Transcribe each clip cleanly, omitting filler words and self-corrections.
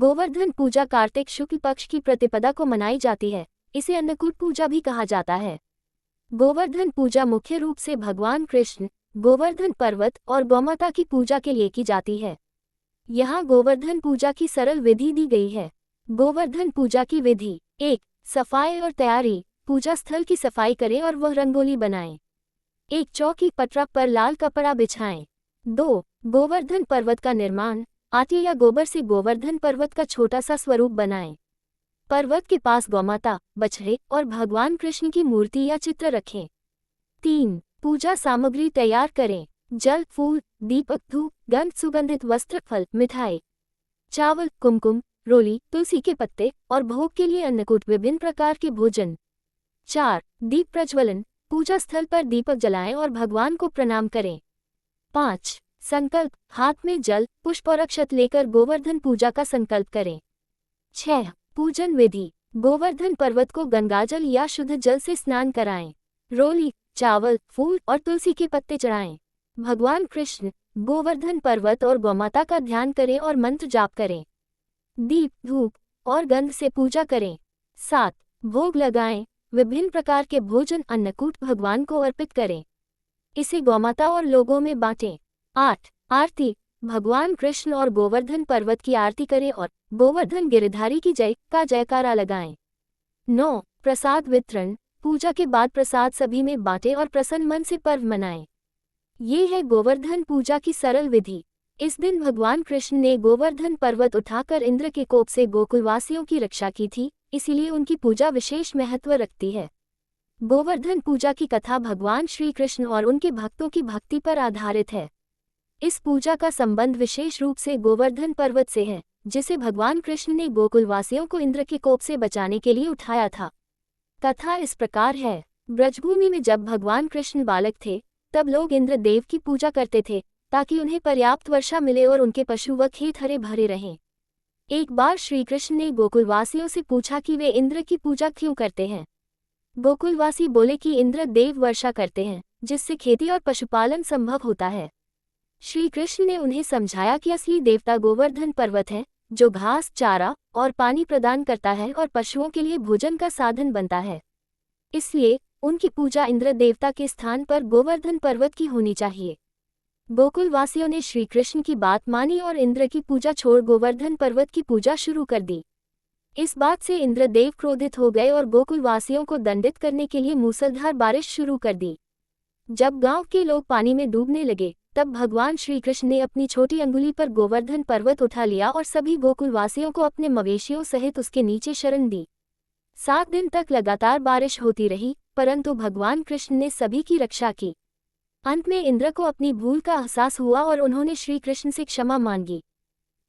गोवर्धन पूजा कार्तिक शुक्ल पक्ष की प्रतिपदा को मनाई जाती है। इसे अन्नकूट पूजा भी कहा जाता है। गोवर्धन पूजा मुख्य रूप से भगवान कृष्ण, गोवर्धन पर्वत और गौमाता की पूजा के लिए की जाती है। यहाँ गोवर्धन पूजा की सरल विधि दी गई है। गोवर्धन पूजा की विधि: 1. सफाई और तैयारी: पूजा स्थल की सफाई करें और वह रंगोली बनाएं। एक चौकी पटरा पर लाल कपड़ा बिछाएं। 2. गोवर्धन पर्वत का निर्माण: आटे या गोबर से गोवर्धन पर्वत का छोटा सा स्वरूप बनाएं। पर्वत के पास गौमाता, बछड़े और भगवान कृष्ण की मूर्ति या चित्र रखें। 3. पूजा सामग्री तैयार करें: जल, फूल, दीपक, धूप, गंध, सुगंधित वस्त्र, फल, मिठाई, चावल, कुमकुम, रोली, तुलसी के पत्ते और भोग के लिए अन्नकूट विभिन्न प्रकार के भोजन। 4. दीप प्रज्वलन: पूजा स्थल पर दीपक जलाएं और भगवान को प्रणाम करें। 5. संकल्प: हाथ में जल, पुष्प और अक्षत लेकर गोवर्धन पूजा का संकल्प करें। 6. पूजन विधि: गोवर्धन पर्वत को गंगाजल या शुद्ध जल से स्नान कराएं। रोली, चावल, फूल और तुलसी के पत्ते चढ़ाएं। भगवान कृष्ण, गोवर्धन पर्वत और गौमाता का ध्यान करें और मंत्र जाप करें। दीप, धूप और गंध से पूजा करें। 7. भोग लगाएं: विभिन्न प्रकार के भोजन अन्नकूट भगवान को अर्पित करें। इसे गौमाता और लोगों में बांटें। 8. आरती: भगवान कृष्ण और गोवर्धन पर्वत की आरती करें और गोवर्धन गिरधारी की जय का जयकारा लगाएं। 9. प्रसाद वितरण: पूजा के बाद प्रसाद सभी में बांटें और प्रसन्न मन से पर्व मनाएं। ये है गोवर्धन पूजा की सरल विधि। इस दिन भगवान कृष्ण ने गोवर्धन पर्वत उठाकर इंद्र के कोप से गोकुलवासियों की रक्षा की थी, इसीलिए उनकी पूजा विशेष महत्व रखती है। गोवर्धन पूजा की कथा भगवान श्री कृष्ण और उनके भक्तों की भक्ति पर आधारित है। इस पूजा का संबंध विशेष रूप से गोवर्धन पर्वत से है, जिसे भगवान कृष्ण ने गोकुलवासियों को इंद्र के कोप से बचाने के लिए उठाया था। कथा इस प्रकार है। ब्रजभूमि में जब भगवान कृष्ण बालक थे, तब लोग इंद्र देव की पूजा करते थे ताकि उन्हें पर्याप्त वर्षा मिले और उनके पशु व खेत हरे भरे रहें। एक बार श्री कृष्ण ने गोकुलवासियों से पूछा कि वे इंद्र की पूजा क्यों करते हैं। गोकुलवासी बोले कि इंद्र देव वर्षा करते हैं, जिससे खेती और पशुपालन संभव होता है। श्री कृष्ण ने उन्हें समझाया कि असली देवता गोवर्धन पर्वत है, जो घास, चारा और पानी प्रदान करता है और पशुओं के लिए भोजन का साधन बनता है। इसलिए उनकी पूजा इंद्र देवता के स्थान पर गोवर्धन पर्वत की होनी चाहिए। गोकुलवासियों ने श्री कृष्ण की बात मानी और इंद्र की पूजा छोड़ गोवर्धन पर्वत की पूजा शुरू कर दी। इस बात से इंद्रदेव क्रोधित हो गए और गोकुलवासियों को दंडित करने के लिए मूसलधार बारिश शुरू कर दी। जब गांव के लोग पानी में डूबने लगे, तब भगवान श्री कृष्ण ने अपनी छोटी अंगुली पर गोवर्धन पर्वत उठा लिया और सभी गोकुलवासियों को अपने मवेशियों सहित उसके नीचे शरण दी। 7 दिन तक लगातार बारिश होती रही, परंतु भगवान कृष्ण ने सभी की रक्षा की। अंत में इंद्र को अपनी भूल का एहसास हुआ और उन्होंने श्री कृष्ण से क्षमा मांगी।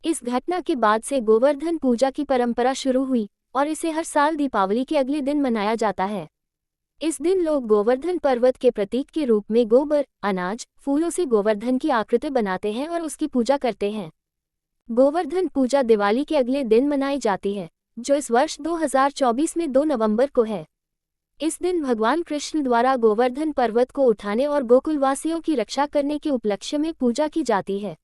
इस घटना के बाद से गोवर्धन पूजा की परंपरा शुरू हुई और इसे हर साल दीपावली के अगले दिन मनाया जाता है। इस दिन लोग गोवर्धन पर्वत के प्रतीक के रूप में गोबर, अनाज, फूलों से गोवर्धन की आकृति बनाते हैं और उसकी पूजा करते हैं। गोवर्धन पूजा दिवाली के अगले दिन मनाई जाती है, जो इस वर्ष 2024 में 2 नवंबर को है। इस दिन भगवान कृष्ण द्वारा गोवर्धन पर्वत को उठाने और गोकुलवासियों की रक्षा करने के उपलक्ष्य में पूजा की जाती है।